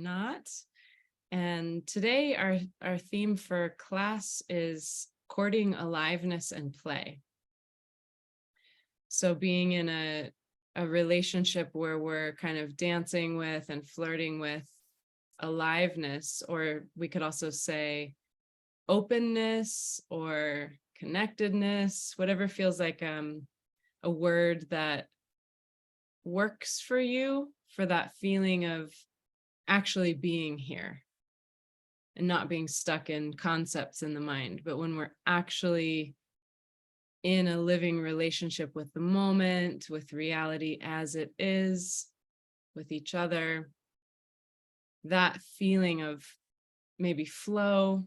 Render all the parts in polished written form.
not. And today our theme for class is courting aliveness and play. So being in a relationship where we're kind of dancing with and flirting with aliveness, or we could also say openness or connectedness, whatever feels like a word that works for you, for that feeling of actually being here and not being stuck in concepts in the mind, but when we're actually in a living relationship with the moment, with reality as it is, with each other, that feeling of maybe flow.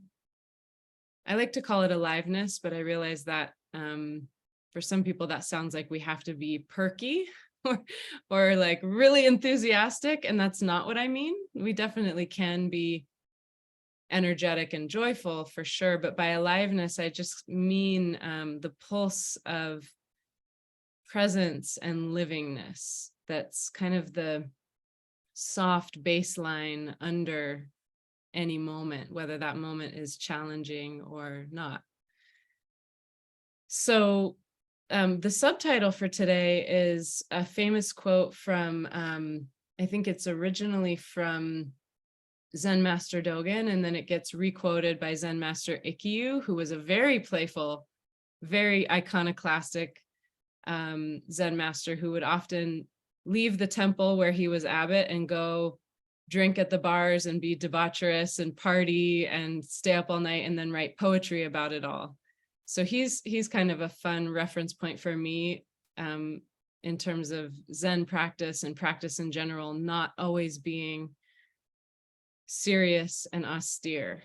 I like to call it aliveness, but I realize that for some people that sounds like we have to be perky or like really enthusiastic, and that's not what I mean. We definitely can be energetic and joyful for sure, but by aliveness I just mean the pulse of presence and livingness. That's kind of the soft baseline under any moment, whether that moment is challenging or not. So the subtitle for today is a famous quote from I think it's originally from Zen Master Dogen, and then it gets requoted by Zen Master Ikkyu, who was a very playful, very iconoclastic Zen master who would often leave the temple where he was abbot and go drink at the bars and be debaucherous and party and stay up all night and then write poetry about it all. So he's kind of a fun reference point for me in terms of Zen practice and practice in general, not always being serious and austere,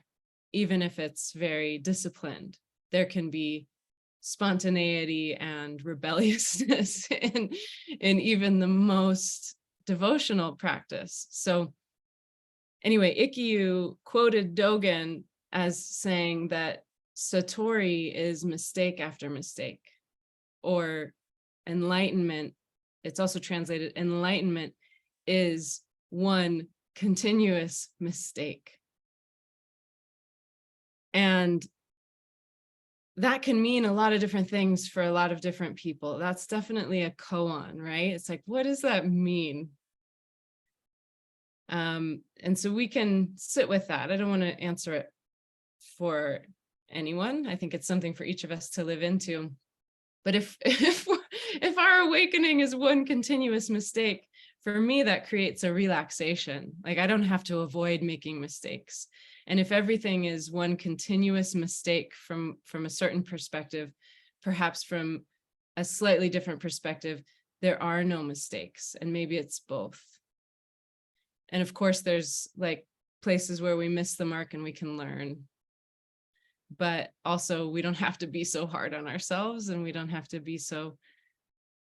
even if it's very disciplined. There can be spontaneity and rebelliousness in even the most devotional practice. So anyway, Ikkyu quoted Dogen as saying that Satori is mistake after mistake, or enlightenment. It's also translated enlightenment is one continuous mistake. And that can mean a lot of different things for a lot of different people. That's definitely a koan, right? It's like, what does that mean? And so we can sit with that. I don't want to answer it for anyone. I think it's something for each of us to live into. But if our awakening is one continuous mistake, for me, that creates a relaxation. Like I don't have to avoid making mistakes. And if everything is one continuous mistake from a certain perspective, perhaps from a slightly different perspective, there are no mistakes. And maybe it's both. And of course, there's like places where we miss the mark and we can learn. But also we don't have to be so hard on ourselves, and we don't have to be so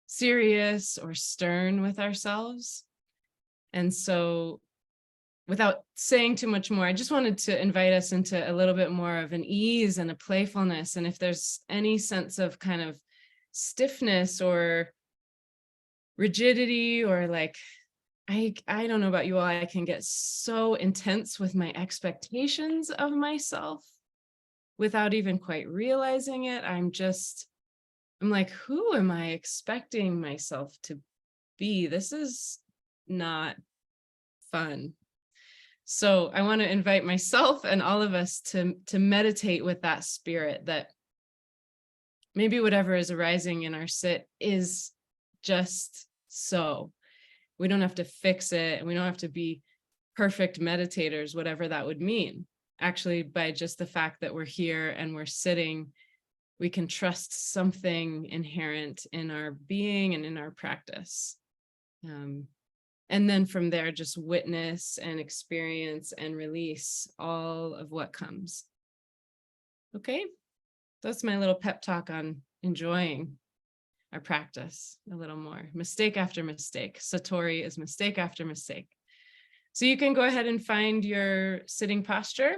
serious or stern with ourselves. And so without saying too much more, I just wanted to invite us into a little bit more of an ease and a playfulness. And if there's any sense of kind of stiffness or rigidity, or like, I don't know about you all, I can get so intense with my expectations of myself without even quite realizing it. I'm like, who am I expecting myself to be? This is not fun. So I want to invite myself and all of us to meditate with that spirit, that maybe whatever is arising in our sit is just so. We don't have to fix it, and we don't have to be perfect meditators, whatever that would mean. Actually, by just the fact that we're here and we're sitting, we can trust something inherent in our being and in our practice. And then from there, just witness and experience and release all of what comes. Okay, that's my little pep talk on enjoying our practice a little more. Mistake after mistake. Satori is mistake after mistake. So you can go ahead and find your sitting posture,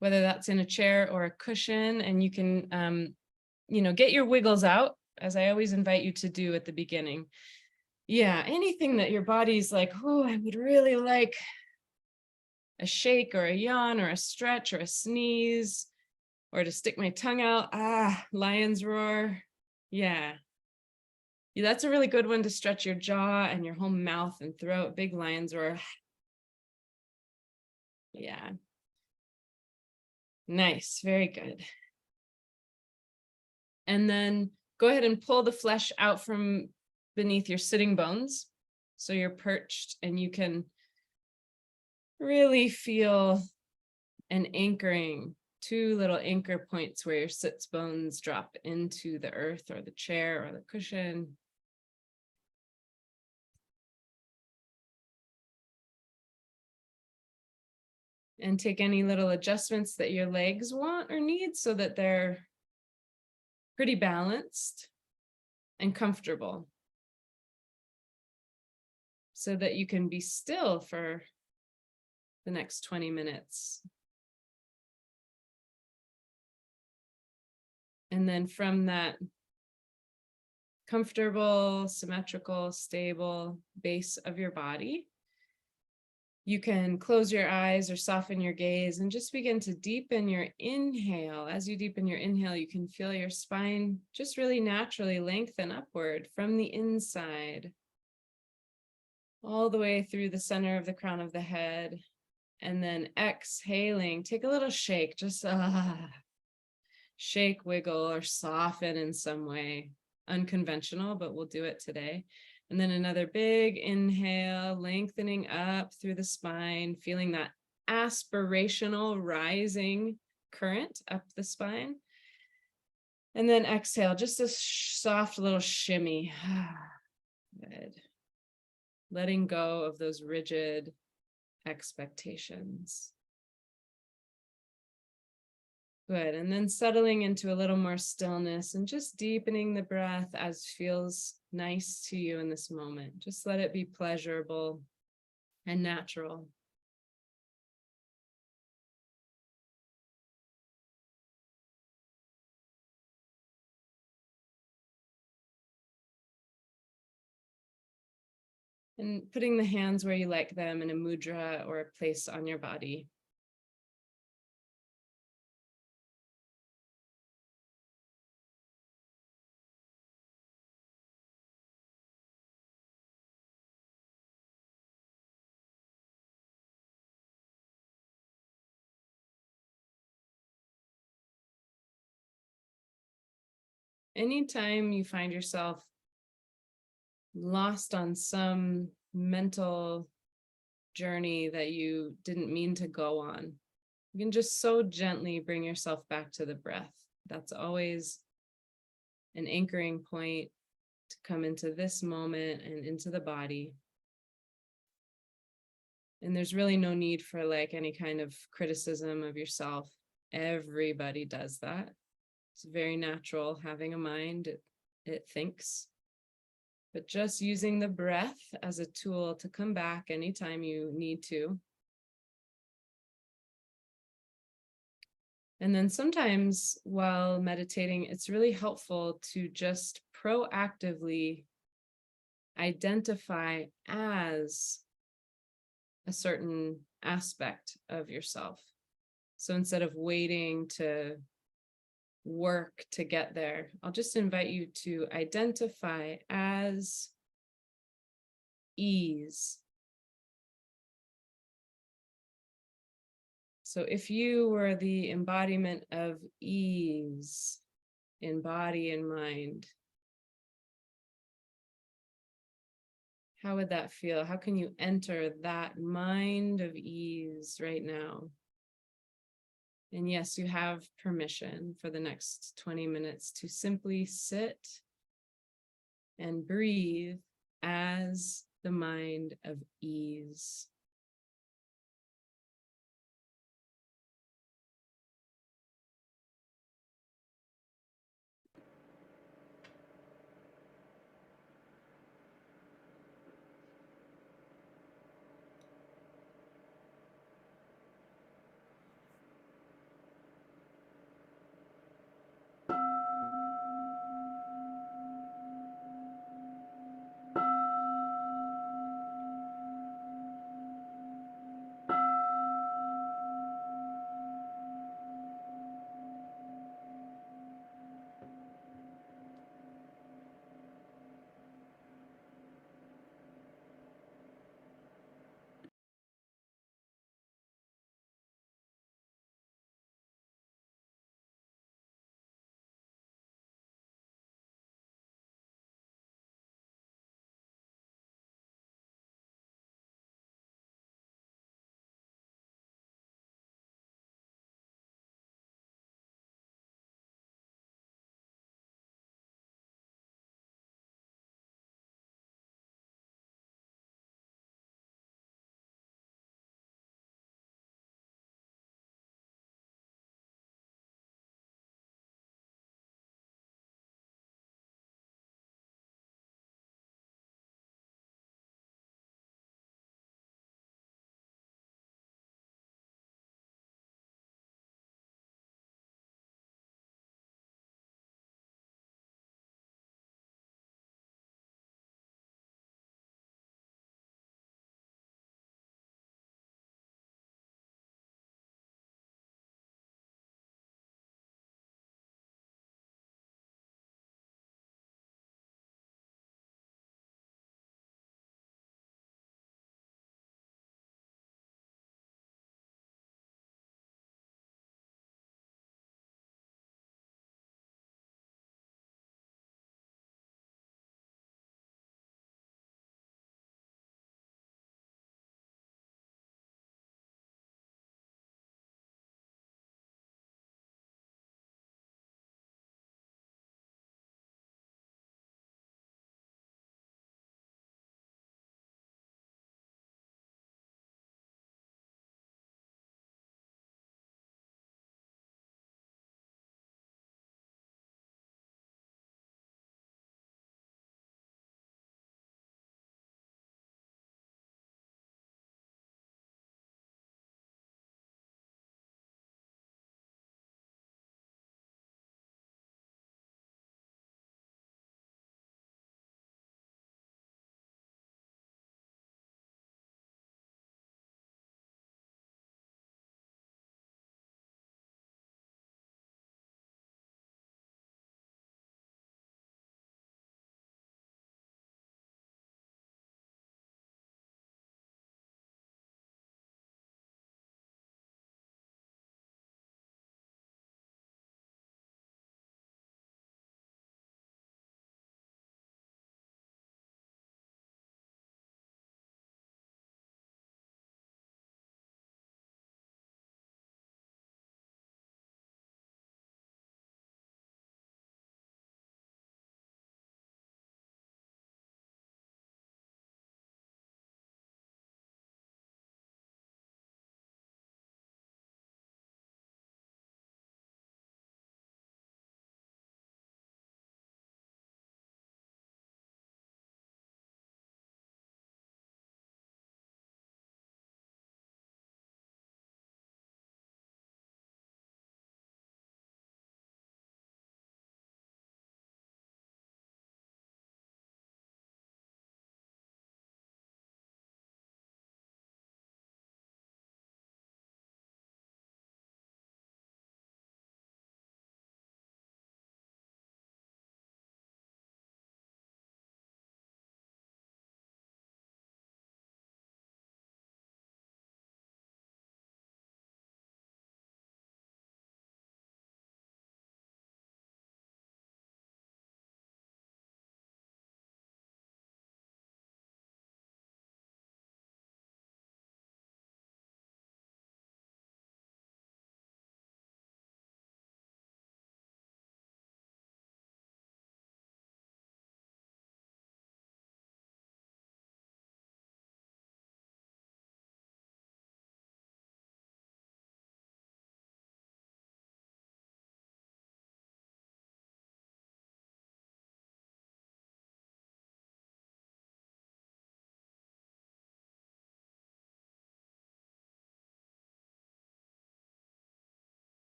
whether that's in a chair or a cushion, and you can, get your wiggles out, as I always invite you to do at the beginning. Yeah, anything that your body's like, oh, I would really like a shake or a yawn or a stretch or a sneeze or to stick my tongue out. Lion's roar. Yeah. Yeah, that's a really good one to stretch your jaw and your whole mouth and throat. Big lion's roar. Yeah. Nice. Very good. And then go ahead and pull the flesh out from beneath your sitting bones. So you're perched and you can really feel an anchoring, two little anchor points where your sits bones drop into the earth or the chair or the cushion. And take any little adjustments that your legs want or need so that they're pretty balanced and comfortable, so that you can be still for the next 20 minutes. And then from that comfortable, symmetrical, stable base of your body, you can close your eyes or soften your gaze and just begin to deepen your inhale. As you deepen your inhale, you can feel your spine just really naturally lengthen upward from the inside, all the way through the center of the crown of the head. And then exhaling, take a little shake, just shake, wiggle, or soften in some way. Unconventional, but we'll do it today. And then another big inhale, lengthening up through the spine, feeling that aspirational rising current up the spine. And then exhale, just a soft little shimmy. Good. Letting go of those rigid expectations. Good. And then settling into a little more stillness and just deepening the breath as feels nice to you in this moment. Just let it be pleasurable and natural. And putting the hands where you like them in a mudra or a place on your body. Anytime you find yourself lost on some mental journey that you didn't mean to go on, you can just so gently bring yourself back to the breath. That's always an anchoring point to come into this moment and into the body. And there's really no need for like any kind of criticism of yourself. Everybody does that. It's very natural having a mind, it thinks. But just using the breath as a tool to come back anytime you need to. And then sometimes while meditating, it's really helpful to just proactively identify as a certain aspect of yourself. So instead of waiting to work to get there, I'll just invite you to identify as ease. So if you were the embodiment of ease in body and mind, how would that feel? How can you enter that mind of ease right now? And yes, you have permission for the next 20 minutes to simply sit and breathe as the mind of ease.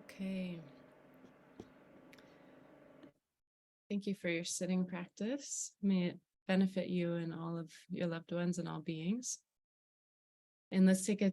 Okay. Thank you for your sitting practice. May it benefit you and all of your loved ones and all beings. And let's take a